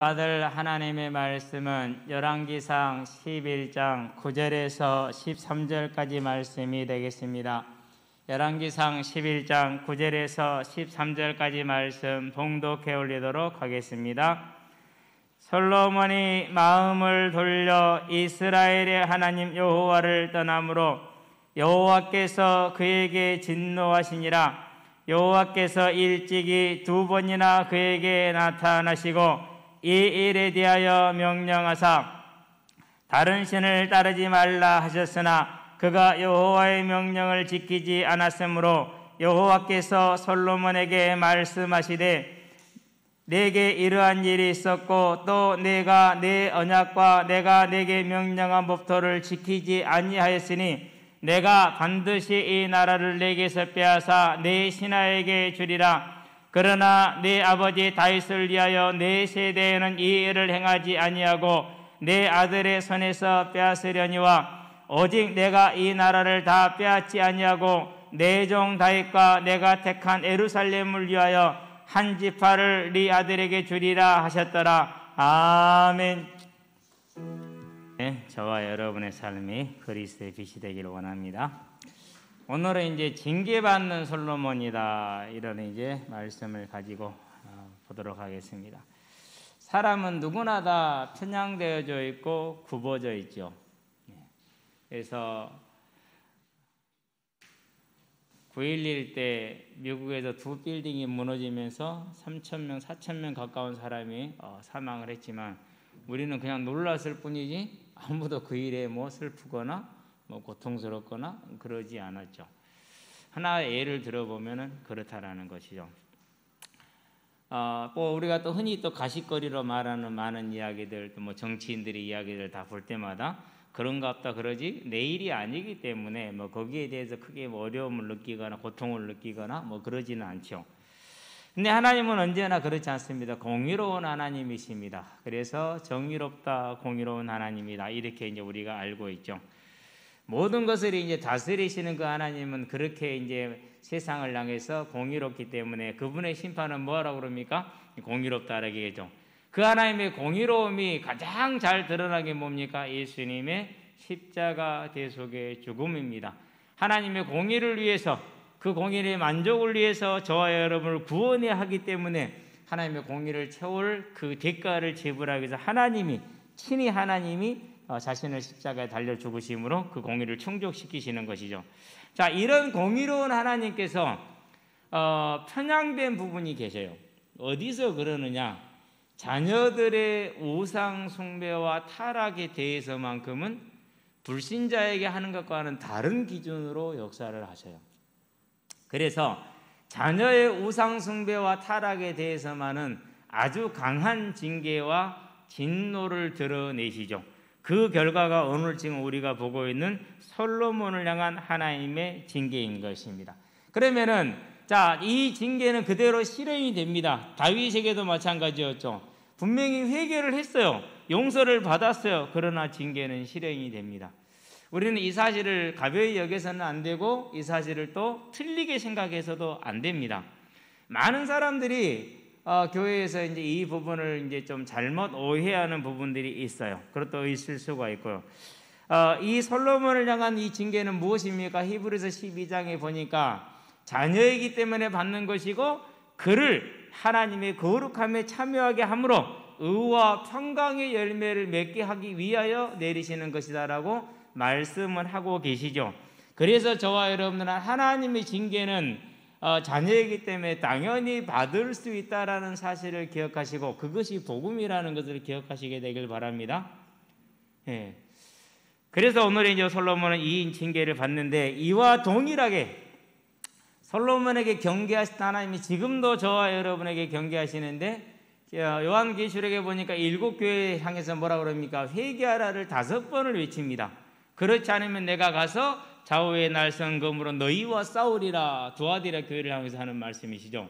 아들 하나님의 말씀은 열왕기상 11장 9절에서 13절까지 말씀이 되겠습니다. 열왕기상 11장 9절에서 13절까지 말씀 봉독해 올리도록 하겠습니다. 솔로몬이 마음을 돌려 이스라엘의 하나님 여호와를 떠나므로 여호와께서 그에게 진노하시니라. 여호와께서 일찍이 2번이나 그에게 나타나시고 이 일에 대하여 명령하사 다른 신을 따르지 말라 하셨으나 그가 여호와의 명령을 지키지 않았으므로 여호와께서 솔로몬에게 말씀하시되 내게 이러한 일이 있었고 또 내가 내 언약과 내가 내게 명령한 법도를 지키지 아니하였으니 내가 반드시 이 나라를 내게서 빼앗아 내 신하에게 주리라. 그러나 내 아버지 다윗을 위하여 내 세대에는 이 일을 행하지 아니하고 내 아들의 손에서 빼앗으려니와 오직 내가 이 나라를 다 빼앗지 아니하고 내 종 다윗과 내가 택한 예루살렘을 위하여 한 지파를 네 아들에게 주리라 하셨더라. 아멘. 네, 저와 여러분의 삶이 그리스도의 빛이 되기를 원합니다. 오늘은 이제 징계받는 솔로몬이다 이런 이제 말씀을 가지고 보도록 하겠습니다. 사람은 누구나 다 편향되어져 있고 굽어져 있죠. 그래서 9.11 때 미국에서 2 빌딩이 무너지면서 3,000명, 4,000명 가까운 사람이 사망을 했지만 우리는 그냥 놀랐을 뿐이지 아무도 그 일에 뭐 슬프거나 고통스럽거나 그러지 않았죠. 하나의 예를 들어보면은 그렇다라는 것이죠. 우리가 또 흔히 또 가십거리로 말하는 많은 이야기들, 또 뭐 정치인들의 이야기를 다 볼 때마다 그런갑다 그러지 내일이 아니기 때문에 뭐 거기에 대해서 크게 어려움을 느끼거나 고통을 느끼거나 뭐 그러지는 않죠. 근데 하나님은 언제나 그렇지 않습니다. 공의로운 하나님이십니다. 그래서 정의롭다, 공의로운 하나님이다 이렇게 이제 우리가 알고 있죠. 모든 것을 이제 다스리시는 그 하나님은 그렇게 이제 세상을 향해서 공의롭기 때문에 그분의 심판은 뭐라고 그럽니까? 공의롭다라고 얘기하죠. 그 하나님의 공의로움이 가장 잘 드러나게 뭡니까? 예수님의 십자가 대속의 죽음입니다. 하나님의 공의를 위해서 그 공의의 만족을 위해서 저와 여러분을 구원해야 하기 때문에 하나님의 공의를 채울 그 대가를 지불하기 위해서 친히 하나님이 자신을 십자가에 달려 죽으심으로 그 공의를 충족시키시는 것이죠. 자, 이런 공의로운 하나님께서 편향된 부분이 계셔요. 어디서 그러느냐? 자녀들의 우상 숭배와 타락에 대해서만큼은 불신자에게 하는 것과는 다른 기준으로 역사를 하셔요. 그래서 자녀의 우상 숭배와 타락에 대해서만은 아주 강한 징계와 진노를 드러내시죠. 그 결과가 오늘 지금 우리가 보고 있는 솔로몬을 향한 하나님의 징계인 것입니다. 그러면은 이 징계는 그대로 실행이 됩니다. 다윗에게도 마찬가지였죠. 분명히 회개를 했어요. 용서를 받았어요. 그러나 징계는 실행이 됩니다. 우리는 이 사실을 가벼이 여겨서는 안 되고 이 사실을 또 틀리게 생각해서도 안 됩니다. 많은 사람들이 교회에서 이제 이 부분을 이제 좀 잘못 오해하는 부분들이 있어요. 그것도 있을 수가 있고요. 이 솔로몬을 향한 이 징계는 무엇입니까? 히브리서 12장에 보니까 자녀이기 때문에 받는 것이고 그를 하나님의 거룩함에 참여하게 함으로 의와 평강의 열매를 맺게 하기 위하여 내리시는 것이다라고 말씀을 하고 계시죠. 그래서 저와 여러분들은 하나님의 징계는 자녀이기 때문에 당연히 받을 수 있다라는 사실을 기억하시고 그것이 복음이라는 것을 기억하시게 되길 바랍니다. 예. 그래서 오늘 이제 솔로몬은 이 징계를 받는데 이와 동일하게 솔로몬에게 경계하신 하나님이 지금도 저와 여러분에게 경계하시는데 요한계시록에 보니까 7교회 향해서 뭐라 그럽니까? 회개하라를 5번을 외칩니다. 그렇지 않으면 내가 가서 좌우의 날선 검으로 너희와 싸우리라. 두아디라 교회를 향해서 하는 말씀이시죠.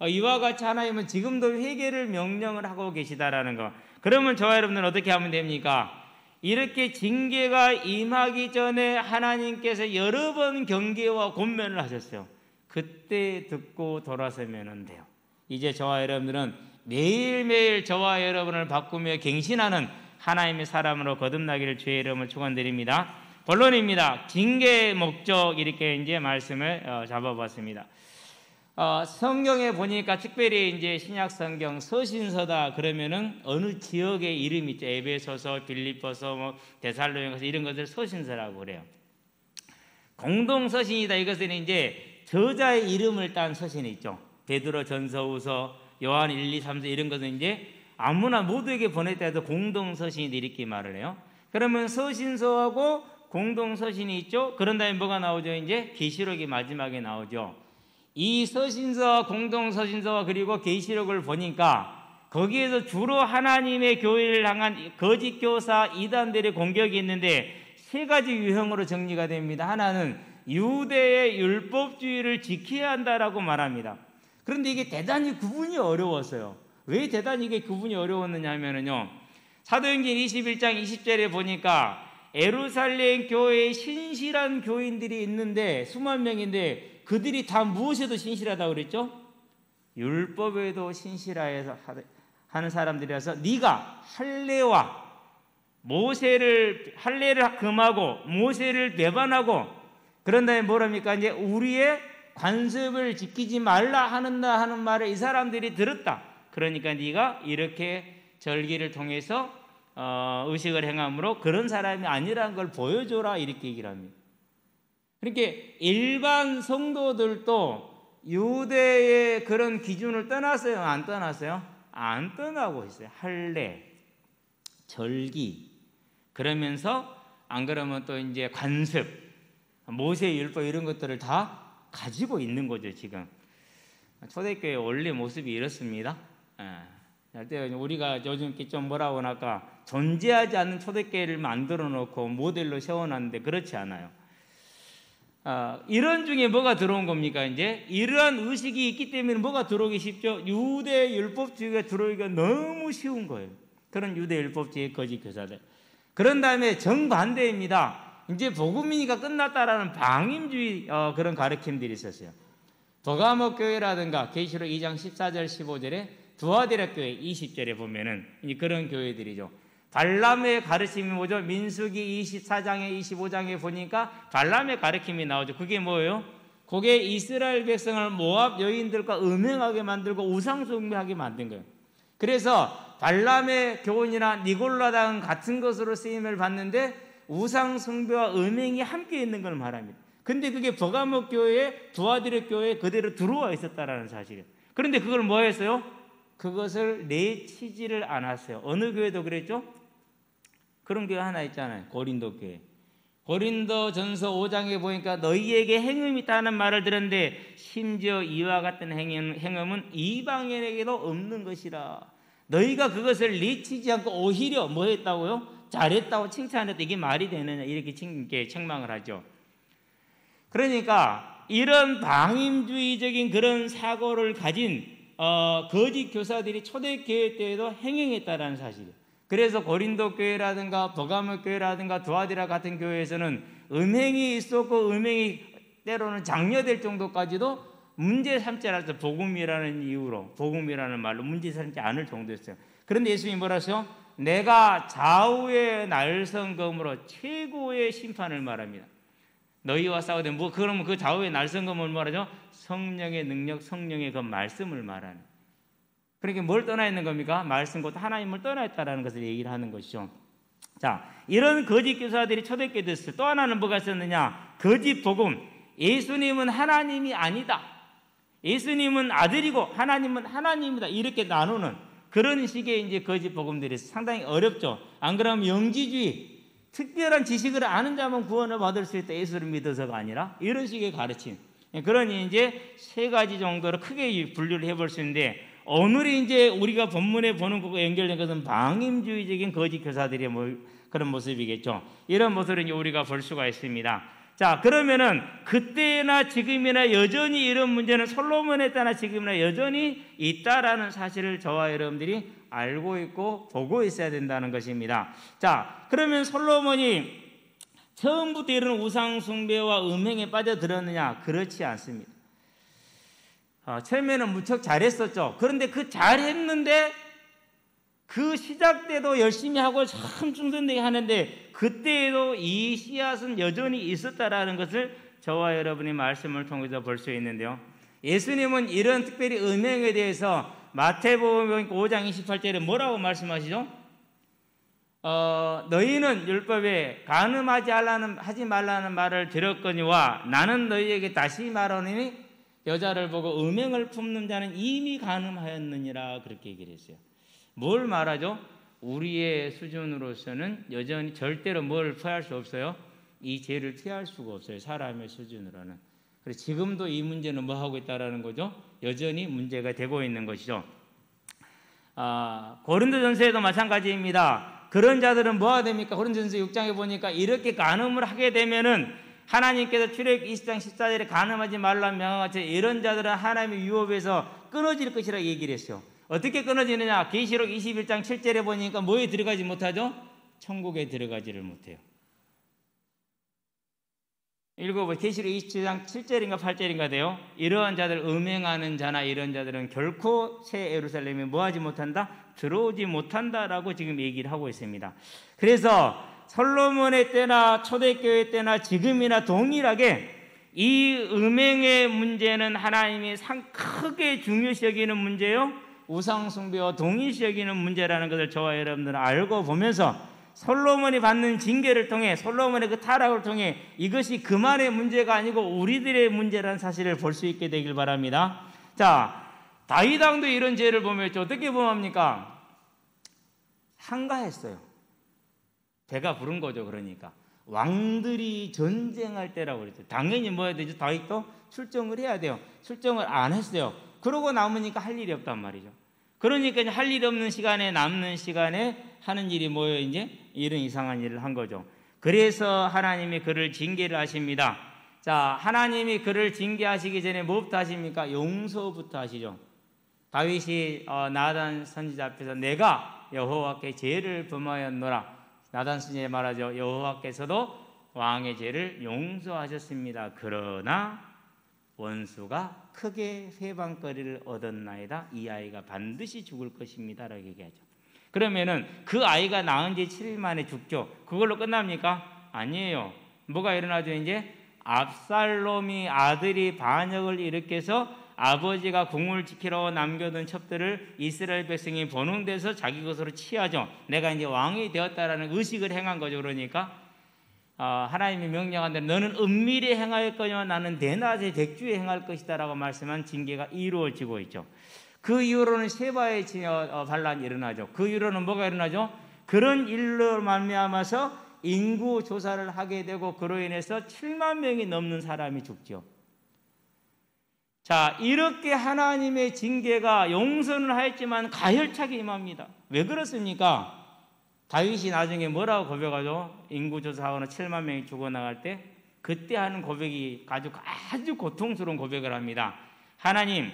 이와 같이 하나님은 지금도 회개를 명령을 하고 계시다라는 거. 그러면 저와 여러분들은 어떻게 하면 됩니까? 이렇게 징계가 임하기 전에 하나님께서 여러 번 경계와 권면을 하셨어요. 그때 듣고 돌아서면 돼요. 이제 저와 여러분들은 매일매일 저와 여러분을 바꾸며 갱신하는 하나님의 사람으로 거듭나기를 주의 이름으로 축원드립니다. 본론입니다. 징계의 목적, 이렇게 이제 말씀을 잡아봤습니다. 성경에 보니까 특별히 이제 신약 성경 서신서다 그러면은 어느 지역의 이름이 있죠. 에베소서, 빌립보서, 뭐 데살로니가서 이런 것을 서신서라고 그래요. 공동 서신이다. 이것은 이제 저자의 이름을 딴 서신이 있죠. 베드로 전서후서, 요한 1, 2, 3서 이런 것은 이제 아무나 모두에게 보냈다 해도 공동 서신이다 이렇게 말을 해요. 그러면 서신서하고 공동 서신이 있죠. 그런 다음에 뭐가 나오죠? 이제 계시록이 마지막에 나오죠. 이 서신서와 공동 서신서와 그리고 계시록을 보니까 거기에서 주로 하나님의 교회를 향한 거짓 교사 이단들의 공격이 있는데 세 가지 유형으로 정리가 됩니다. 하나는 유대의 율법주의를 지켜야 한다라고 말합니다. 그런데 이게 대단히 구분이 어려웠어요. 왜 대단히 이게 구분이 어려웠느냐 하면은요, 사도행전 21장 20절에 보니까 예루살렘 교회에 신실한 교인들이 있는데 수만 명인데 그들이 다 무엇에도 신실하다고 그랬죠? 율법에도 신실하여서 하는 사람들이라서 네가 할례를 금하고 모세를 배반하고 그런 다음에 뭐랍니까? 이제 우리의 관습을 지키지 말라 하는 말을 이 사람들이 들었다. 그러니까 네가 이렇게 절기를 통해서 의식을 행함으로 그런 사람이 아니라는 걸 보여줘라 이렇게 얘기를 합니다. 그러니까 일반 성도들도 유대의 그런 기준을 떠났어요? 안 떠났어요? 안 떠나고 있어요. 할례, 절기, 그러면서 안 그러면 또 이제 관습, 모세 율법 이런 것들을 다 가지고 있는 거죠. 지금 초대교회 원래 모습이 이렇습니다. 우리가 요즘 좀 뭐라고 할까, 존재하지 않는 초대교회를 만들어 놓고 모델로 세워놨는데 그렇지 않아요. 이런 중에 뭐가 들어온 겁니까? 이제 이러한 의식이 있기 때문에 뭐가 들어오기 쉽죠? 유대 율법주의가 들어오기가 너무 쉬운 거예요. 그런 유대 율법주의 거짓 교사들. 그런 다음에 정반대입니다. 이제 복음이니까 끝났다라는 방임주의 그런 가르침들이 있었어요. 버가모 교회라든가 계시록 2장 14절 15절에 두아디라 교회 20절에 보면은 이제 그런 교회들이죠. 발람의 가르침이 뭐죠? 민수기 24장에 25장에 보니까 발람의 가르침이 나오죠. 그게 뭐예요? 그게 이스라엘 백성을 모압 여인들과 음행하게 만들고 우상숭배하게 만든 거예요. 그래서 발람의 교훈이나 니골라당 같은 것으로 쓰임을 받는데 우상숭배와 음행이 함께 있는 걸 말합니다. 근데 그게 버가모 교회에 두아디라 교회에 그대로 들어와 있었다라는 사실이에요. 그런데 그걸 뭐 했어요? 그것을 내치지를 않았어요. 어느 교회도 그랬죠? 그런 교회 하나 있잖아요. 고린도 교회. 고린도 전서 5장에 보니까 너희에게 행음이 있다는 말을 들었는데 심지어 이와 같은 행음은 이방인에게도 없는 것이라. 너희가 그것을 내치지 않고 오히려 뭐 했다고요? 잘했다고 칭찬했다. 이게 말이 되느냐 이렇게 책망을 하죠. 그러니까 이런 방임주의적인 그런 사고를 가진 거짓 교사들이 초대교회 때에도 행행했다라는 사실이에요. 그래서 고린도 교회라든가 버가모 교회라든가 두아디라 같은 교회에서는 음행이 있었고 음행이 때로는 장려될 정도까지도 문제 삼지 않았어요. 복음이라는 이유로, 복음이라는 말로 문제 삼지 않을 정도였어요. 그런데 예수님이 뭐라 하세요? 내가 좌우의 날성검으로 최고의 심판을 말합니다. 너희와 싸우되 그러면 그 좌우의 날성검을 말하죠? 성령의 능력, 성령의 그 말씀을 말하는. 그러니까 뭘 떠나 있는 겁니까? 말씀 곧 하나님을 떠나 있다라는 것을 얘기를 하는 것이죠. 자, 이런 거짓 교사들이 초대교회에 됐어요. 또 하나는 뭐가 있었느냐? 거짓 복음. 예수님은 하나님이 아니다. 예수님은 아들이고 하나님은 하나님이다. 이렇게 나누는 그런 식의 이제 거짓 복음들이 상당히 어렵죠. 안 그러면 영지주의, 특별한 지식을 아는 자만 구원을 받을 수 있다. 예수를 믿어서가 아니라 이런 식의 가르침. 그러니 이제 세 가지 정도로 크게 분류를 해볼 수 있는데 오늘 이제 우리가 본문에 보는 것과 연결된 것은 방임주의적인 거짓 교사들의 그런 모습이겠죠. 이런 모습을 이제 우리가 볼 수가 있습니다. 자, 그러면은 그때나 지금이나 여전히 이런 문제는 솔로몬의 때나 지금이나 여전히 있다라는 사실을 저와 여러분들이 알고 있고 보고 있어야 된다는 것입니다. 자, 그러면 솔로몬이 처음부터 이런 우상 숭배와 음행에 빠져들었느냐? 그렇지 않습니다. 처음에는 무척 잘했었죠. 그런데 그 잘했는데 그 시작 때도 열심히 하고 참 충성되게 하는데 그때에도 이 씨앗은 여전히 있었다라는 것을 저와 여러분의 말씀을 통해서 볼 수 있는데요. 예수님은 이런 특별히 음행에 대해서 마태복음 5장 28절에 뭐라고 말씀하시죠? 너희는 율법에 간음하지 말라는 말을 들었거니와 나는 너희에게 다시 말하노니 여자를 보고 음행을 품는 자는 이미 간음하였느니라 그렇게 얘기를 했어요. 뭘 말하죠? 우리의 수준으로서는 여전히 절대로 뭘 피할 수 없어요? 이 죄를 피할 수가 없어요. 사람의 수준으로는. 그래서 지금도 이 문제는 뭐 하고 있다라는 거죠? 여전히 문제가 되고 있는 것이죠. 고린도전서에도 마찬가지입니다. 그런 자들은 뭐가 됩니까? 고린도전서 6장에 보니까 이렇게 간음을 하게 되면은 하나님께서 출애굽기 20장 14절에 간음하지 말라는 명한 것처럼 이런 자들은 하나님의 유업에서 끊어질 것이라 얘기를 했어요. 어떻게 끊어지느냐? 계시록 21장 7절에 보니까 뭐에 들어가지 못하죠? 천국에 들어가지를 못해요. 읽어보세요. 계시록 27장 7절인가 8절인가 돼요. 이러한 자들, 음행하는 자나 이런 자들은 결코 새 예루살렘에 뭐하지 못한다? 들어오지 못한다라고 지금 얘기를 하고 있습니다. 그래서 솔로몬의 때나 초대교회 때나 지금이나 동일하게 이 음행의 문제는 하나님이 크게 중요시 여기는 문제요, 우상숭배와 동일시 여기는 문제라는 것을 저와 여러분들은 알고 보면서 솔로몬이 받는 징계를 통해, 솔로몬의 그 타락을 통해 이것이 그만의 문제가 아니고 우리들의 문제라는 사실을 볼 수 있게 되길 바랍니다. 자, 다윗 왕도 이런 죄를 범했죠. 어떻게 범합니까? 한가했어요. 배가 부른 거죠. 그러니까 왕들이 전쟁할 때라고 그랬죠. 당연히 뭐 해야 되죠? 다윗도 출정을 해야 돼요. 출정을 안 했어요. 그러고 남으니까 할 일이 없단 말이죠. 그러니까 할 일 없는 시간에, 남는 시간에 하는 일이 뭐예요? 이제 이런 이상한 일을 한 거죠. 그래서 하나님이 그를 징계를 하십니다. 자, 하나님이 그를 징계하시기 전에 뭐부터 하십니까? 용서부터 하시죠. 다윗이 나단 선지자 앞에서 내가 여호와께 죄를 범하였노라. 나단 선지자 말하죠. 여호와께서도 왕의 죄를 용서하셨습니다. 그러나 원수가 크게 회방거리를 얻었나이다. 이 아이가 반드시 죽을 것입니다. 라고 얘기하죠. 그러면은 그 아이가 낳은 지 7일 만에 죽죠. 그걸로 끝납니까? 아니에요. 뭐가 일어나죠? 이제 압살롬이 아들이 반역을 일으켜서 아버지가 궁을 지키러 남겨둔 첩들을 이스라엘 백성이 보는 데서 자기 것으로 취하죠. 내가 이제 왕이 되었다라는 의식을 행한 거죠. 그러니까 하나님이 명령한 대로 너는 은밀히 행할 거냐, 나는 대낮에 백주에 행할 것이다 라고 말씀한 징계가 이루어지고 있죠. 그 이후로는 세바의 반란이 일어나죠. 그 이후로는 뭐가 일어나죠? 그런 일로 말미암아서 인구 조사를 하게 되고 그로 인해서 7만 명이 넘는 사람이 죽죠. 자, 이렇게 하나님의 징계가 용서는 하였지만 가열차게 임합니다. 왜 그렇습니까? 다윗이 나중에 뭐라고 고백하죠? 인구조사하고는 7만 명이 죽어나갈 때 그때 하는 고백이 아주 고통스러운 고백을 합니다. 하나님,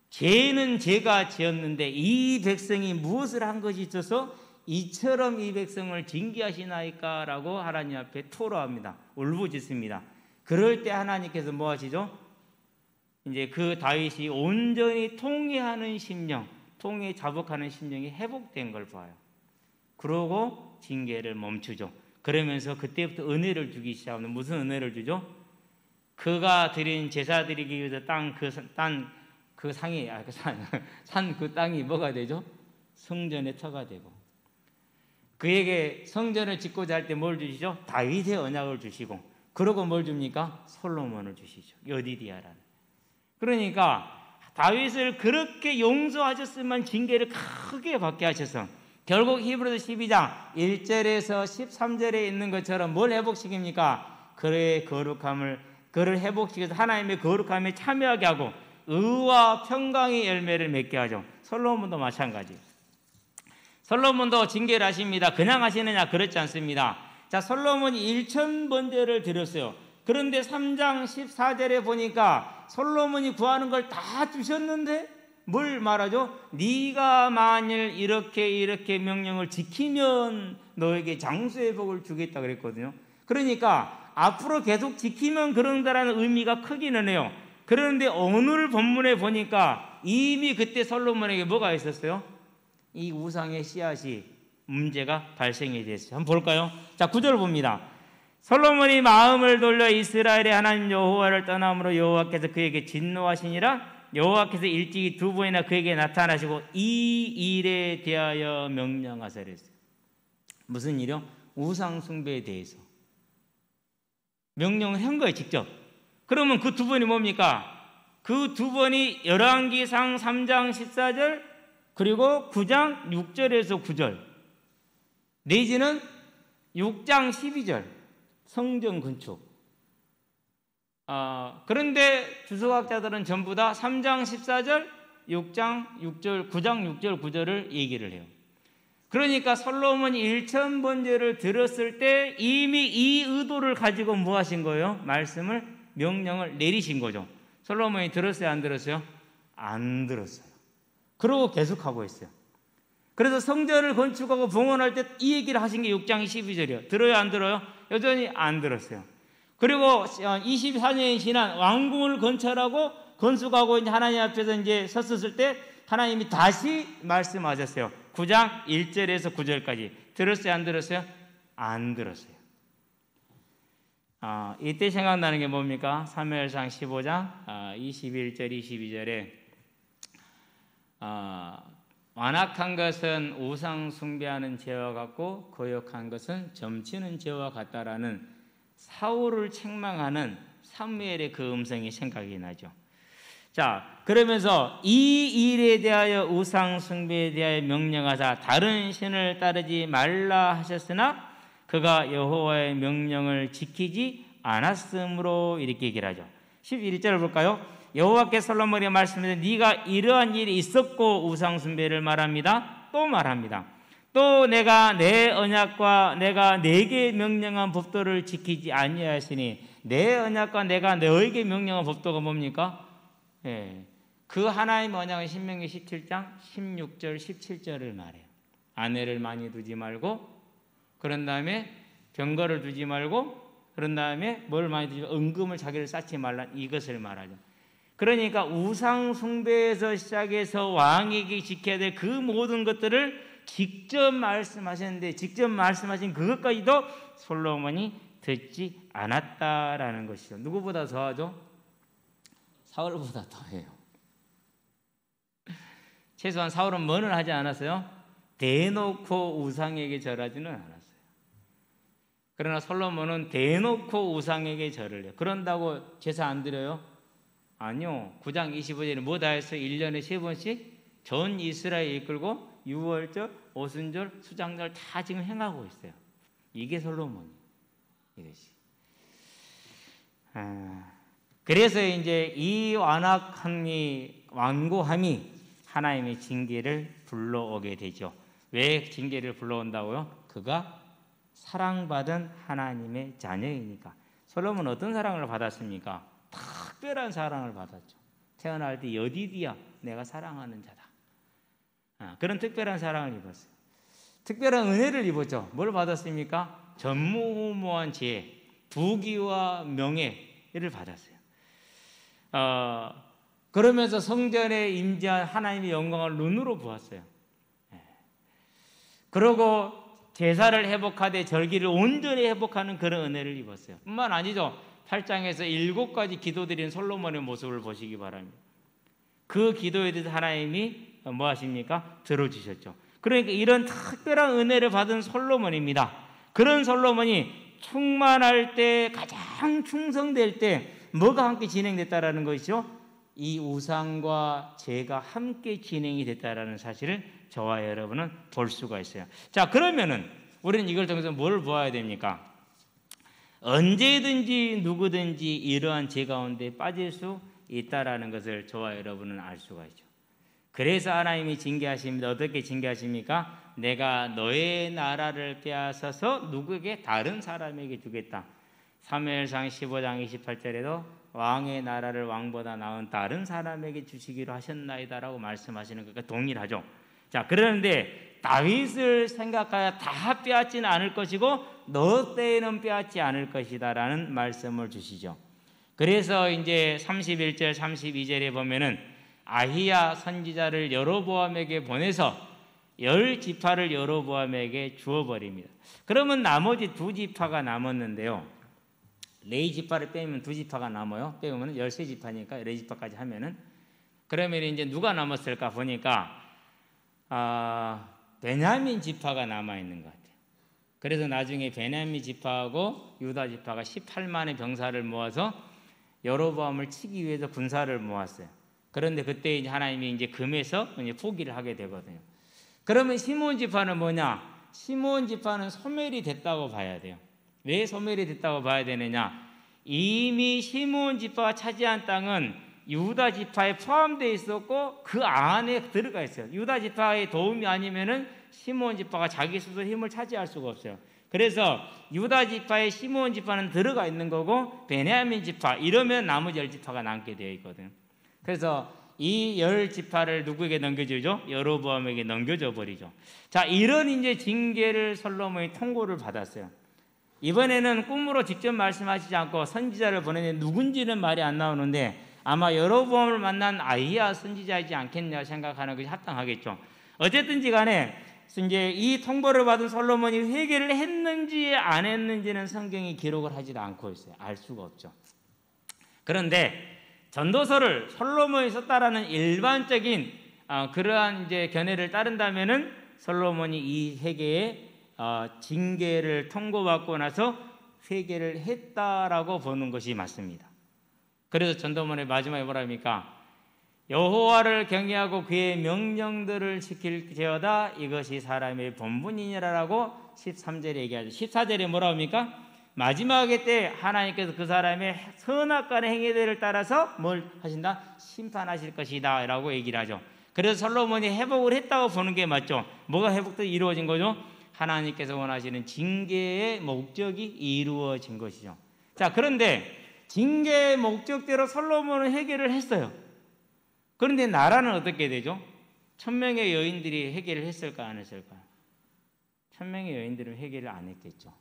죄는 제가 지었는데 이 백성이 무엇을 한 것이 있어서 이처럼 이 백성을 징계하시나이까? 라고 하나님 앞에 토로합니다. 울부짖습니다. 그럴 때 하나님께서 뭐 하시죠? 이제 그 다윗이 온전히 통회하는 심령, 통회 자복하는 심령이 회복된 걸 봐요. 그러고 징계를 멈추죠. 그러면서 그때부터 은혜를 주기 시작합니다. 무슨 은혜를 주죠? 그가 드린 제사 드리기 위해서 산 그 땅이 뭐가 되죠? 성전의 터가 되고, 그에게 성전을 짓고자 할 때 뭘 주시죠? 다윗의 언약을 주시고, 그러고 뭘 줍니까? 솔로몬을 주시죠. 여디디아라는. 그러니까 다윗을 그렇게 용서하셨으면 징계를 크게 받게 하셔서 결국 히브리서 12장 1절에서 13절에 있는 것처럼 뭘 회복시킵니까? 그의 거룩함을, 그를 회복시켜서 하나님의 거룩함에 참여하게 하고 의와 평강의 열매를 맺게 하죠. 솔로몬도 마찬가지. 솔로몬도 징계를 하십니다. 그냥 하시느냐? 그렇지 않습니다. 자, 솔로몬이 1,000번제를 드렸어요. 그런데 3장 14절에 보니까 솔로몬이 구하는 걸 다 주셨는데 뭘 말하죠? 네가 만일 이렇게 명령을 지키면 너에게 장수의 복을 주겠다 그랬거든요. 그러니까 앞으로 계속 지키면 그런다라는 의미가 크기는 해요. 그런데 오늘 본문에 보니까 이미 그때 솔로몬에게 뭐가 있었어요? 이 우상의 씨앗이 문제가 발생이 됐어요. 한번 볼까요? 자, 9절 봅니다. 솔로몬이 마음을 돌려 이스라엘의 하나님 여호와를 떠남으로 여호와께서 그에게 진노하시니라. 여호와께서 일찍이 두 번이나 그에게 나타나시고 이 일에 대하여 명령하사 그랬어요. 무슨 일이요? 우상 숭배에 대해서 명령을 한 거예요, 직접. 그러면 그 두 번이 뭡니까? 그 두 번이 열왕기상 3장 14절 그리고 9장 6절에서 9절 내지는 6장 12절 성전 건축. 그런데 주석학자들은 전부 다 3장 14절, 6장 6절, 9장 6절, 9절을 얘기를 해요. 그러니까 솔로몬이 1000번제를 들었을 때 이미 이 의도를 가지고 뭐 하신 거예요? 말씀을, 명령을 내리신 거죠. 솔로몬이 들었어요, 안 들었어요? 안 들었어요. 그러고 계속하고 있어요. 그래서 성전을 건축하고 봉헌할 때 이 얘기를 하신 게 6장 12절이에요. 들어요, 안 들어요? 여전히 안 들었어요. 그리고 24년이 지난 왕궁을 건설하고 건축하고 이제 하나님 앞에서 이제 섰을 때 하나님이 다시 말씀하셨어요. 9장 1절에서 9절까지. 들었어요, 안 들었어요? 안 들었어요. 이때 생각나는 게 뭡니까? 사무엘상 15장 21절 22절에 완악한 것은 우상 숭배하는 죄와 같고 거역한 것은 점치는 죄와 같다라는 사울을 책망하는 사무엘의 그 음성이 생각이 나죠. 자, 그러면서 이 일에 대하여 우상 숭배에 대하여 명령하사 다른 신을 따르지 말라 하셨으나 그가 여호와의 명령을 지키지 않았으므로 이렇게 얘기를 하죠. 11절을 볼까요? 여호와께서 솔로몬에게 말씀하시되 네가 이러한 일이 있었고 우상 숭배를 말합니다. 또 말합니다. 또 내가 내 언약과 내가 네게 명령한 법도를 지키지 아니하시니 내 언약과 내가 너에게 명령한 법도가 뭡니까? 그 하나님의 언약은 신명기 17장 16절 17절을 말해요. 아내를 많이 두지 말고 그런 다음에 병거를 두지 말고 그런 다음에 뭘 많이 두지 말고 은금을 자기를 쌓지 말라 이것을 말하죠. 그러니까 우상 숭배에서 시작해서 왕에게 지켜야 될 그 모든 것들을 직접 말씀하셨는데 직접 말씀하신 그것까지도 솔로몬이 듣지 않았다라는 것이죠. 누구보다 더하죠? 사울보다 더해요. 최소한 사울은 뭐는 하지 않았어요? 대놓고 우상에게 절하지는 않았어요. 그러나 솔로몬은 대놓고 우상에게 절을 해요. 그런다고 제사 안 드려요? 아니요. 9장 25절에 뭐 다 했어요? 1년에 3번씩 전 이스라엘 이끌고 유월절, 오순절, 수장절 다 지금 행하고 있어요. 이게 솔로몬이에요. 이것이. 그래서 이제 이 완고함이 하나님의 징계를 불러오게 되죠. 왜 징계를 불러온다고요? 그가 사랑받은 하나님의 자녀이니까. 솔로몬은 어떤 사랑을 받았습니까? 특별한 사랑을 받았죠. 태어날 때 여디디야 내가 사랑하는 자다. 그런 특별한 사랑을 입었어요. 특별한 은혜를 입었죠. 뭘 받았습니까? 전무후무한 지혜, 부귀와 명예를 받았어요. 그러면서 성전에 임재한 하나님의 영광을 눈으로 보았어요. 그리고 제사를 회복하되 절기를 온전히 회복하는 그런 은혜를 입었어요. 뿐만 아니죠. 8장에서 7가지 기도드린 솔로몬의 모습을 보시기 바랍니다. 그 기도에 대해서 하나님이 뭐 하십니까? 들어주셨죠. 그러니까 이런 특별한 은혜를 받은 솔로몬입니다. 그런 솔로몬이 충만할 때 가장 충성될 때 뭐가 함께 진행됐다라는 것이죠? 이 우상과 죄가 함께 진행이 됐다라는 사실을 저와 여러분은 볼 수가 있어요. 자, 그러면은 우리는 이걸 통해서 뭘 보아야 됩니까? 언제든지 누구든지 이러한 죄 가운데 빠질 수 있다라는 것을 저와 여러분은 알 수가 있죠. 그래서 하나님이 징계하십니다. 어떻게 징계하십니까? 내가 너의 나라를 빼앗아서 누구에게 다른 사람에게 주겠다. 사무엘상 15장 28절에도 왕의 나라를 왕보다 나은 다른 사람에게 주시기로 하셨나이다라고 말씀하시는 것과 동일하죠. 자, 그런데 다윗을 생각하여 다 빼앗지는 않을 것이고 너 때에는 빼앗지 않을 것이다라는 말씀을 주시죠. 그래서 이제 31절 32절에 보면은 아히야 선지자를 여로보암에게 보내서 10지파를 여로보암에게 주어버립니다. 그러면 나머지 2지파가 남았는데요. 레위 지파를 빼면 2지파가 남아요. 빼면 13지파니까 14지파까지 하면은, 그러면 이제 누가 남았을까 보니까 베냐민 지파가 남아 있는 것 같아요. 그래서 나중에 베냐민 지파하고 유다 지파가 18만의 병사를 모아서 여로보암을 치기 위해서 군사를 모았어요. 그런데 그때 이제 하나님이 이제 금해서 이제 포기를 하게 되거든요. 그러면 시므온 지파는 뭐냐? 시므온 지파는 소멸이 됐다고 봐야 돼요. 왜 소멸이 됐다고 봐야 되느냐? 이미 시므온 지파가 차지한 땅은 유다 지파에 포함되어 있었고 그 안에 들어가 있어요. 유다 지파의 도움이 아니면은 시므온 지파가 자기 스스로 힘을 차지할 수가 없어요. 그래서 유다 지파에 시므온 지파는 들어가 있는 거고 베냐민 지파 이러면 나머지 10지파가 남게 되어 있거든요. 그래서 이 10지파를 누구에게 넘겨주죠? 여로보암에게 넘겨줘 버리죠. 자, 이런 이제 징계를 솔로몬이 통고를 받았어요. 이번에는 꿈으로 직접 말씀하시지 않고 선지자를 보내는데 누군지는 말이 안 나오는데 아마 여로보암을 만난 아히야 선지자이지 않겠냐 생각하는 것이 합당하겠죠. 어쨌든지 간에 이제 이 통보를 받은 솔로몬이 회개를 했는지 안 했는지는 성경이 기록을 하지도 않고 있어요. 알 수가 없죠. 그런데 전도서를 솔로몬이 썼다라는 일반적인 그러한 이제 견해를 따른다면은 솔로몬이 이 회개의 징계를 통고받고 나서 회개를 했다라고 보는 것이 맞습니다. 그래서 전도문의 마지막에 뭐라 합니까? 여호와를 경외하고 그의 명령들을 지킬지어다 이것이 사람의 본분이니라라고 13절에 얘기하죠. 14절에 뭐라 합니까? 마지막에 때 하나님께서 그 사람의 선악간의 행위들을 따라서 뭘 하신다? 심판하실 것이다 라고 얘기를 하죠. 그래서 솔로몬이 회복을 했다고 보는 게 맞죠. 뭐가 회복되어 이루어진 거죠? 하나님께서 원하시는 징계의 목적이 이루어진 것이죠. 자, 그런데 징계의 목적대로 솔로몬은 해결을 했어요. 그런데 나라는 어떻게 되죠? 1000명의 여인들이 해결을 했을까 안 했을까요? 1000명의 여인들은 해결을 안 했겠죠.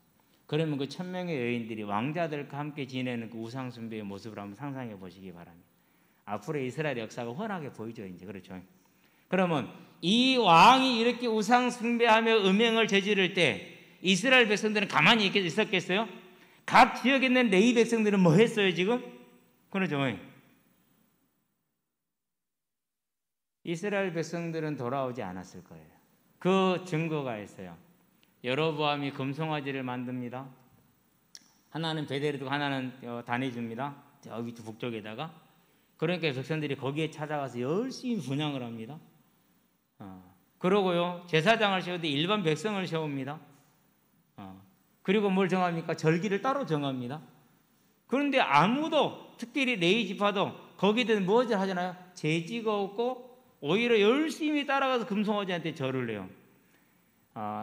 그러면 그 1000명의 여인들이 왕자들과 함께 지내는 그 우상 숭배의 모습을 한번 상상해 보시기 바랍니다. 앞으로 이스라엘 역사가 훤하게 보이죠, 이제. 그렇죠. 그러면 이 왕이 이렇게 우상 숭배하며 음행을 저지를 때 이스라엘 백성들은 가만히 있었겠어요? 각 지역에 있는 레위 백성들은 뭐 했어요, 지금? 그렇죠. 이스라엘 백성들은 돌아오지 않았을 거예요. 그 증거가 있어요. 여로보암이 금송아지를 만듭니다. 하나는 베델에 두고 하나는 단에 줍니다. 저기 북쪽에다가. 그러니까 백성들이 거기에 찾아가서 열심히 분향을 합니다. 그러고요, 제사장을 세우되 일반 백성을 세웁니다. 그리고 뭘 정합니까? 절기를 따로 정합니다. 그런데 아무도, 특별히 레위 지파도 거기든 뭐를 하잖아요? 재지가 없고 오히려 열심히 따라가서 금송아지한테 절을 해요.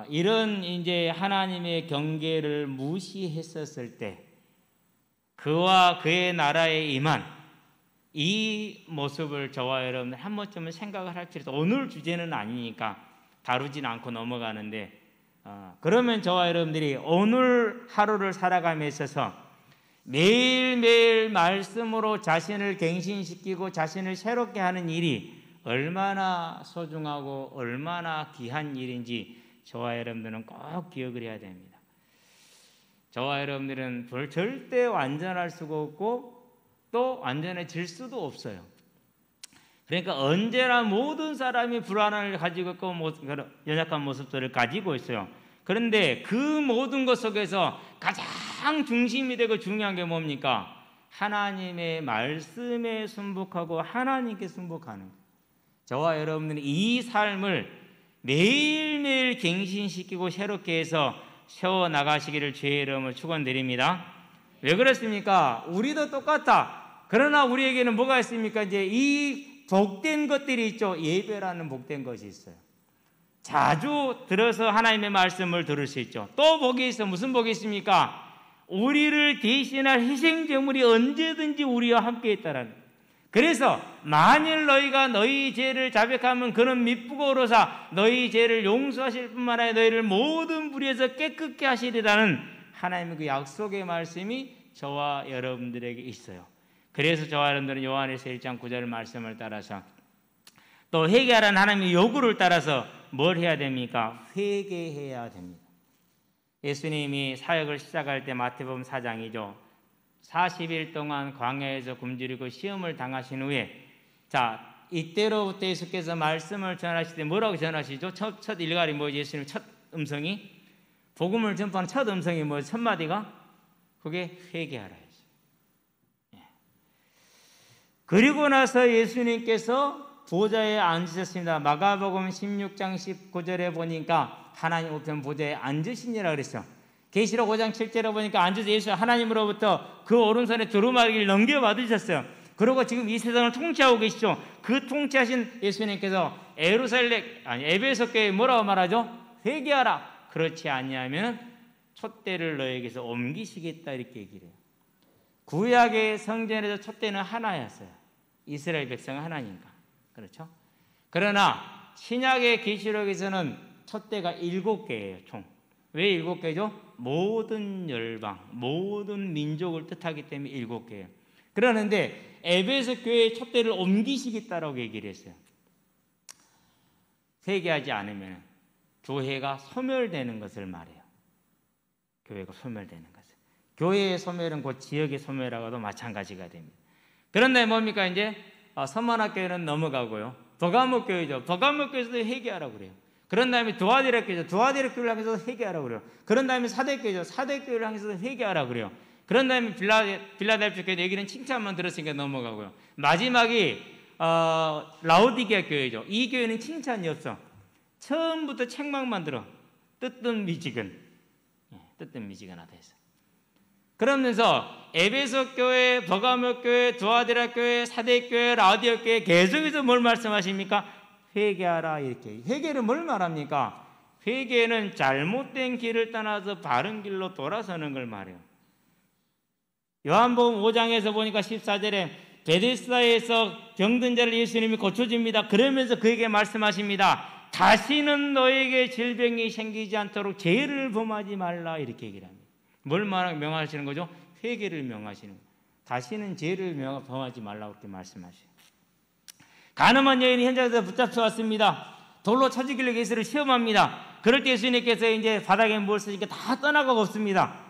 이런 이제 하나님의 경계를 무시했었을 때 그와 그의 나라에 임한 이 모습을 저와 여러분들 한 번쯤은 생각을 할 필요도. 오늘 주제는 아니니까 다루진 않고 넘어가는데 그러면 저와 여러분들이 오늘 하루를 살아감에 있어서 매일매일 말씀으로 자신을 갱신시키고 자신을 새롭게 하는 일이 얼마나 소중하고 얼마나 귀한 일인지 저와 여러분들은 꼭 기억을 해야 됩니다. 저와 여러분들은 절대 완전할 수가 없고 또 완전해질 수도 없어요. 그러니까 언제나 모든 사람이 불안을 가지고 있고 연약한 모습들을 가지고 있어요. 그런데 그 모든 것 속에서 가장 중심이 되고 중요한 게 뭡니까? 하나님의 말씀에 순복하고 하나님께 순복하는 거예요. 저와 여러분들은 이 삶을 매일매일 갱신시키고 새롭게 해서 세워나가시기를 주의 이름으로 축원드립니다. 왜 그렇습니까? 우리도 똑같아. 그러나 우리에게는 뭐가 있습니까? 이제 이 복된 것들이 있죠. 예배라는 복된 것이 있어요. 자주 들어서 하나님의 말씀을 들을 수 있죠. 또 복이 있어. 무슨 복이 있습니까? 우리를 대신할 희생제물이 언제든지 우리와 함께 있다라는 거예요. 그래서 만일 너희가 너희 죄를 자백하면 그는 미쁘고 오로사 너희 죄를 용서하실 뿐만 아니라 너희를 모든 불의에서 깨끗게 하시리라는 하나님의 그 약속의 말씀이 저와 여러분들에게 있어요. 그래서 저와 여러분들은 요한에서 1장 9절 말씀을 따라서 또 회개하라는 하나님의 요구를 따라서 뭘 해야 됩니까? 회개해야 됩니다. 예수님이 사역을 시작할 때 마태복음 4장이죠. 40일 동안 광야에서 굶주리고 시험을 당하신 후에 이때로부터 예수께서 말씀을 전하실 때 뭐라고 전하시죠? 첫 일갈이 뭐지? 예수님 첫 음성이 복음을 전파하는 첫 음성이 뭐지? 첫 마디가 그게 회개하라 했어요. 그리고 나서 예수님께서 보좌에 앉으셨습니다. 마가복음 16장 19절에 보니까 하나님 우편 보좌에 앉으시니라 그랬어요. 계시록 5장 7절에 보니까 앉아서 예수 하나님으로부터 그 오른손에 두루마기를 넘겨받으셨어요. 그리고 지금 이 세상을 통치하고 계시죠. 그 통치하신 예수님께서 에베소 교회에 뭐라고 말하죠? 회개하라. 그렇지 아니하면 촛대를 너에게서 옮기시겠다 이렇게 얘기를 해요. 구약의 성전에서 촛대는 하나였어요. 이스라엘 백성은 하나니까. 그렇죠? 그러나 신약의 계시록에서는 촛대가 7개예요. 총. 왜 7개죠? 모든 열방, 모든 민족을 뜻하기 때문에 7개예요. 그러는데 에베소 교회의 촛대를 옮기시겠다라고 얘기를 했어요. 회개하지 않으면 교회가 소멸되는 것을 말해요. 교회가 소멸되는 것을. 교회의 소멸은 곧 지역의 소멸하고도 마찬가지가 됩니다. 그런데 뭡니까 이제 서만학교회는 넘어가고요. 버가모 교회죠. 버가모 교회에서도 회개하라고 그래요. 그런 다음에 두아디라 교회죠. 두아디라 교회를 향해서도 회개하라고 그래요. 그런 다음에 사대교회죠. 사대교회를 향해서도 회개하라고 그래요. 그런 다음에 빌라델피아 교회 얘기는 칭찬만 들었으니까 넘어가고요. 마지막이 라오디게아 교회죠. 이 교회는 칭찬이 없어. 처음부터 책망만 들어. 뜻든 미지근. 뜻든 미지근하다 해서. 그러면서 에베소 교회, 버가모 교회, 두아디라 교회, 사대교회, 라오디게아 교회 계속해서 뭘 말씀하십니까? 회개하라 이렇게. 회개는 뭘 말합니까? 회개는 잘못된 길을 떠나서 바른 길로 돌아서는 걸 말해요. 요한복음 5장에서 보니까 14절에 베데스다에서 병든 자를 예수님이 고쳐줍니다. 그러면서 그에게 말씀하십니다. 다시는 너에게 질병이 생기지 않도록 죄를 범하지 말라 이렇게 얘기를 합니다. 뭘 명하시는 거죠? 회개를 명하시는 거예요. 다시는 죄를 범하지 말라고 그렇게 말씀하셔요. 가늠한 여인이 현장에서 붙잡혀왔습니다. 돌로 쳐죽이려고 예수를 시험합니다. 그럴 때 예수님께서 이제 바닥에 뭘 쓰니까 다 떠나가고 없습니다.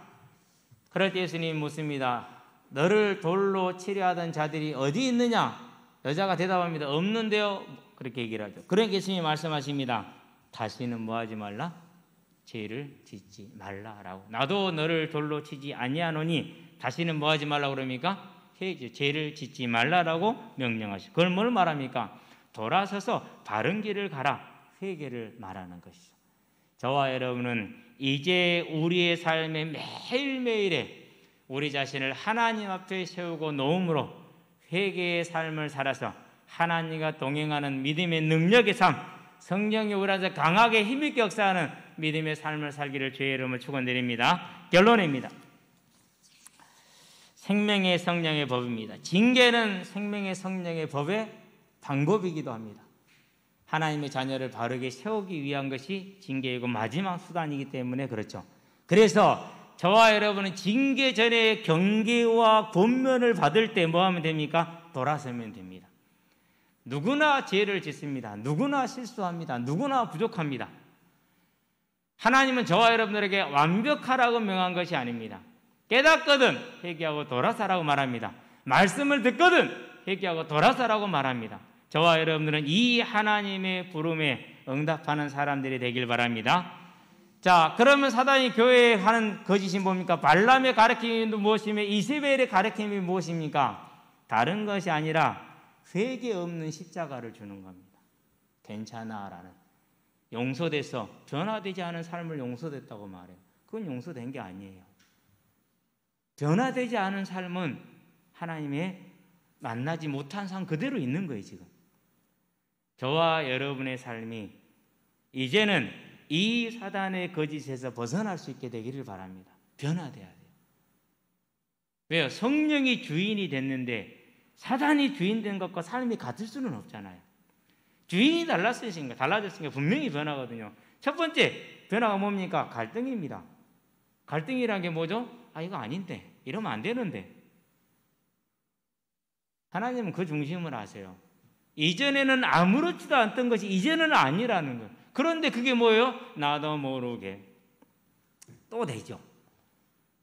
그럴 때 예수님이 묻습니다. 너를 돌로 치려 하던 자들이 어디 있느냐? 여자가 대답합니다. 없는데요. 그렇게 얘기를 하죠. 그러니까 예수님이 말씀하십니다. 다시는 뭐 하지 말라? 죄를 짓지 말라라고. 나도 너를 돌로 치지 아니하노니 다시는 뭐 하지 말라고 그럽니까? 죄를 짓지 말라라고 명령하시죠. 그걸 뭘 말합니까? 돌아서서 바른 길을 가라. 회개를 말하는 것이죠. 저와 여러분은 이제 우리의 삶의 매일매일에 우리 자신을 하나님 앞에 세우고 놓음으로 회개의 삶을 살아서 하나님과 동행하는 믿음의 능력의 삶, 성령이 우리 안에서 강하게 힘있게 역사하는 믿음의 삶을 살기를 주의 이름으로 축원드립니다. 결론입니다. 생명의 성령의 법입니다. 징계는 생명의 성령의 법의 방법이기도 합니다. 하나님의 자녀를 바르게 세우기 위한 것이 징계이고 마지막 수단이기 때문에 그렇죠. 그래서 저와 여러분은 징계 전에 경계와 권면을 받을 때 뭐 하면 됩니까? 돌아서면 됩니다. 누구나 죄를 짓습니다. 누구나 실수합니다. 누구나 부족합니다. 하나님은 저와 여러분들에게 완벽하라고 명한 것이 아닙니다. 깨닫거든 회개하고 돌아서라고 말합니다. 말씀을 듣거든 회개하고 돌아서라고 말합니다. 저와 여러분들은 이 하나님의 부름에 응답하는 사람들이 되길 바랍니다. 자, 그러면 사단이 교회에 하는 거짓이 뭡니까? 발람의 가르침이 무엇이며 이세벨의 가르침이 무엇입니까? 다른 것이 아니라 회개 없는 십자가를 주는 겁니다. 괜찮아라는. 용서돼서 변화되지 않은 삶을 용서됐다고 말해요. 그건 용서된 게 아니에요. 변화되지 않은 삶은 하나님의 만나지 못한 삶 그대로 있는 거예요. 지금 저와 여러분의 삶이 이제는 이 사단의 거짓에서 벗어날 수 있게 되기를 바랍니다. 변화돼야 돼요. 왜요? 성령이 주인이 됐는데 사단이 주인 된 것과 삶이 같을 수는 없잖아요. 주인이 달라졌으니까 분명히 변하거든요. 첫 번째 변화가 뭡니까? 갈등입니다. 갈등이라는 게 뭐죠? 이거 아닌데, 이러면 안 되는데. 하나님은 그 중심을 아세요. 이전에는 아무렇지도 않던 것이 이제는 아니라는 거예요. 그런데 그게 뭐예요? 나도 모르게 또 되죠.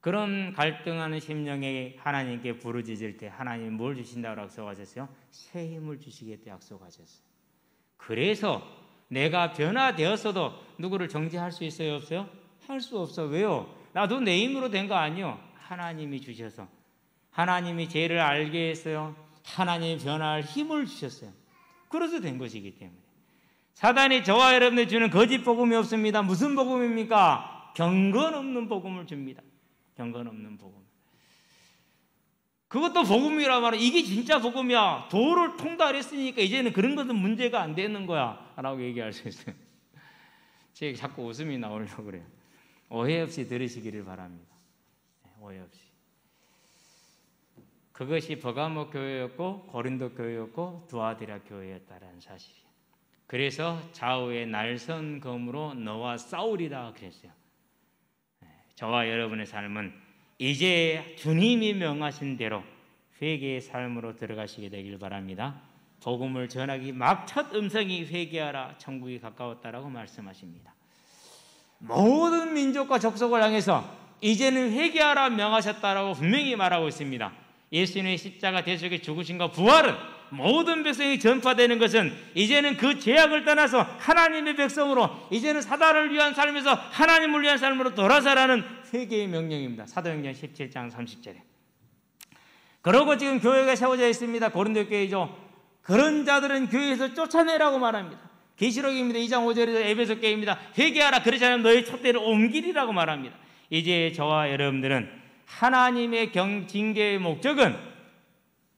그런 갈등하는 심령에 하나님께 부르짖을 때 하나님이 뭘 주신다고 약속하셨어요? 새 힘을 주시겠다 약속하셨어요. 그래서 내가 변화되었어도 누구를 정죄할 수 있어요? 없어요? 할 수 없어. 왜요? 나도 내 힘으로 된 거 아니요. 하나님이 주셔서. 하나님이 죄를 알게 했어요. 하나님이 변화할 힘을 주셨어요. 그래서 된 것이기 때문에. 사단이 저와 여러분들 주는 거짓 복음이 없습니다. 무슨 복음입니까? 경건 없는 복음을 줍니다. 경건 없는 복음. 그것도 복음이라 말해. 이게 진짜 복음이야. 도를 통달했으니까 이제는 그런 것은 문제가 안 되는 거야 라고 얘기할 수 있어요. 제가 자꾸 웃음이 나오려고 그래요. 오해 없이 들으시기를 바랍니다. 오해 없이. 그것이 버가모 교회였고 고린도 교회였고 두아디라 교회였다라는 사실이에요. 그래서 좌우의 날선 검으로 너와 싸우리라 그랬어요. 저와 여러분의 삶은 이제 주님이 명하신 대로 회개의 삶으로 들어가시게 되길 바랍니다. 복음을 전하기 막 첫 음성이 회개하라 천국이 가까웠다라고 말씀하십니다. 모든 민족과 족속을 향해서 이제는 회개하라 명하셨다라고 분명히 말하고 있습니다. 예수님의 십자가 대속의 죽으심과 부활은 모든 백성이 전파되는 것은 이제는 그 죄악을 떠나서 하나님의 백성으로 이제는 사단을 위한 삶에서 하나님을 위한 삶으로 돌아서라는 회개의 명령입니다. 사도행전 17장 30절에. 그러고 지금 교회가 세워져 있습니다. 고린도 교회죠. 그런 자들은 교회에서 쫓아내라고 말합니다. 계시록입니다. 2장 5절에서 에베소 교회입니다. 회개하라 그렇지 않으면 너희 촛대를 옮기리라고 말합니다. 이제 저와 여러분들은 하나님의 징계의 목적은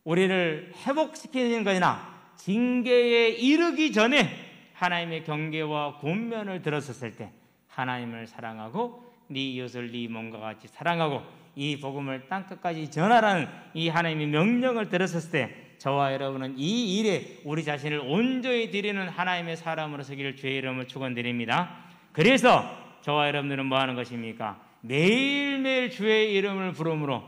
우리를 회복시키는 것이나 징계에 이르기 전에 하나님의 경계와 권면을 들었었을 때 하나님을 사랑하고 네 이웃을 네 몸과 같이 사랑하고 이 복음을 땅끝까지 전하라는 이 하나님의 명령을 들었을 때 저와 여러분은 이 일에 우리 자신을 온전히 드리는 하나님의 사람으로 서기를 주의 이름으로 축원드립니다. 그래서 저와 여러분들은 뭐 하는 것입니까? 매일매일 주의 이름을 부름으로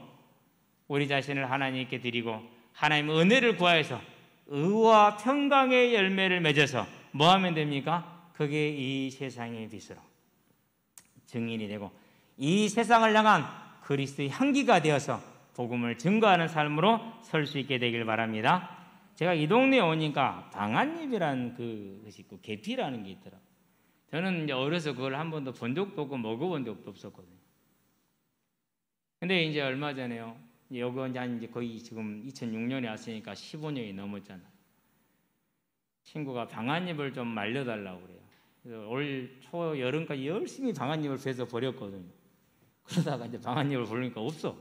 우리 자신을 하나님께 드리고 하나님의 은혜를 구하여서 의와 평강의 열매를 맺어서 뭐 하면 됩니까? 그게 이 세상의 빛으로 증인이 되고 이 세상을 향한 그리스도의 향기가 되어서 복음을 증거하는 삶으로 설 수 있게 되길 바랍니다. 제가 이 동네에 오니까 방아잎이라는 것이 있고 계피라는 게 있더라고요. 저는 이제 어려서 그걸 한 번도 본 적도 없고 먹어본 적도 없었거든요. 근데 이제 얼마 전에요. 여기 이제 거의 지금 2006년에 왔으니까 15년이 넘었잖아. 친구가 방아잎을 좀 말려달라고 그래요. 그래서 올 초 여름까지 열심히 방아잎을 베서 버렸거든요. 그러다가 이제 방아잎을 보니까 없어.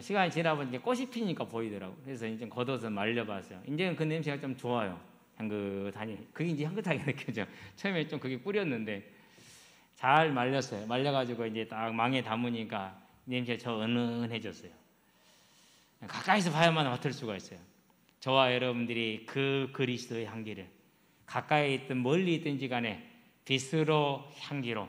시간이 지나보니까 꽃이 피니까 보이더라고. 그래서 이제 걷어서 말려봤어요. 이제는 그 냄새가 좀 좋아요. 향긋하니. 그게 이제 향긋하게 느껴져. 처음에 좀 그게 뿌렸는데 잘 말렸어요. 말려가지고 이제 딱 망에 담으니까 냄새가 저 은은해졌어요. 가까이서 봐야만 맡을 수가 있어요. 저와 여러분들이 그 그리스도의 향기를 가까이 있든 멀리 있든지 간에 빛으로 향기로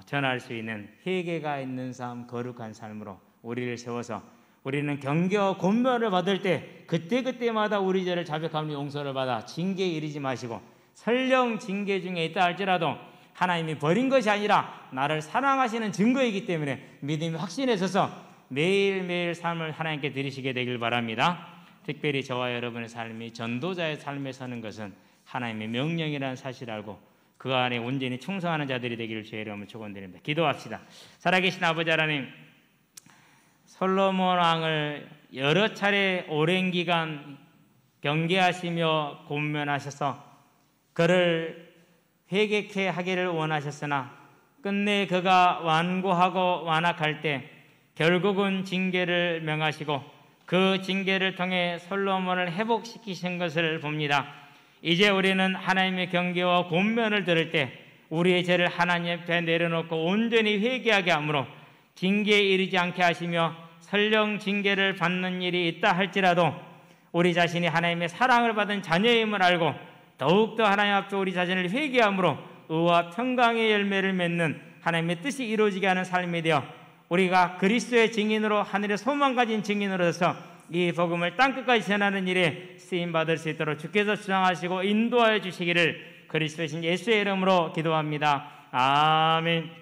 전할 수 있는 회개가 있는 삶, 거룩한 삶으로 우리를 세워서 우리는 경계와 권면을 받을 때 그때그때마다 우리 죄를 자백하며 용서를 받아 징계에 이르지 마시고 설령 징계 중에 있다 할지라도 하나님이 버린 것이 아니라 나를 사랑하시는 증거이기 때문에 믿음이 확신에 서서 매일매일 삶을 하나님께 드리시게 되길 바랍니다. 특별히 저와 여러분의 삶이 전도자의 삶에 서는 것은 하나님의 명령이라는 사실을 알고 그 안에 온전히 충성하는 자들이 되기를 주의 이름으로 축원드립니다. 기도합시다. 살아계신 아버지 하나님, 솔로몬 왕을 여러 차례 오랜 기간 경계하시며 권면하셔서 그를 회개케 하기를 원하셨으나 끝내 그가 완고하고 완악할 때 결국은 징계를 명하시고 그 징계를 통해 솔로몬을 회복시키신 것을 봅니다. 이제 우리는 하나님의 경계와 권면을 들을 때 우리의 죄를 하나님 앞에 내려놓고 온전히 회개하게 하므로 징계에 이르지 않게 하시며 설령 징계를 받는 일이 있다 할지라도 우리 자신이 하나님의 사랑을 받은 자녀임을 알고 더욱더 하나님 앞에 우리 자신을 회개함으로 의와 평강의 열매를 맺는 하나님의 뜻이 이루어지게 하는 삶이 되어 우리가 그리스도의 증인으로 하늘의 소망 가진 증인으로서 이 복음을 땅끝까지 전하는 일에 쓰임 받을 수 있도록 주께서 주장하시고 인도하여 주시기를 그리스도신 예수의 이름으로 기도합니다. 아멘.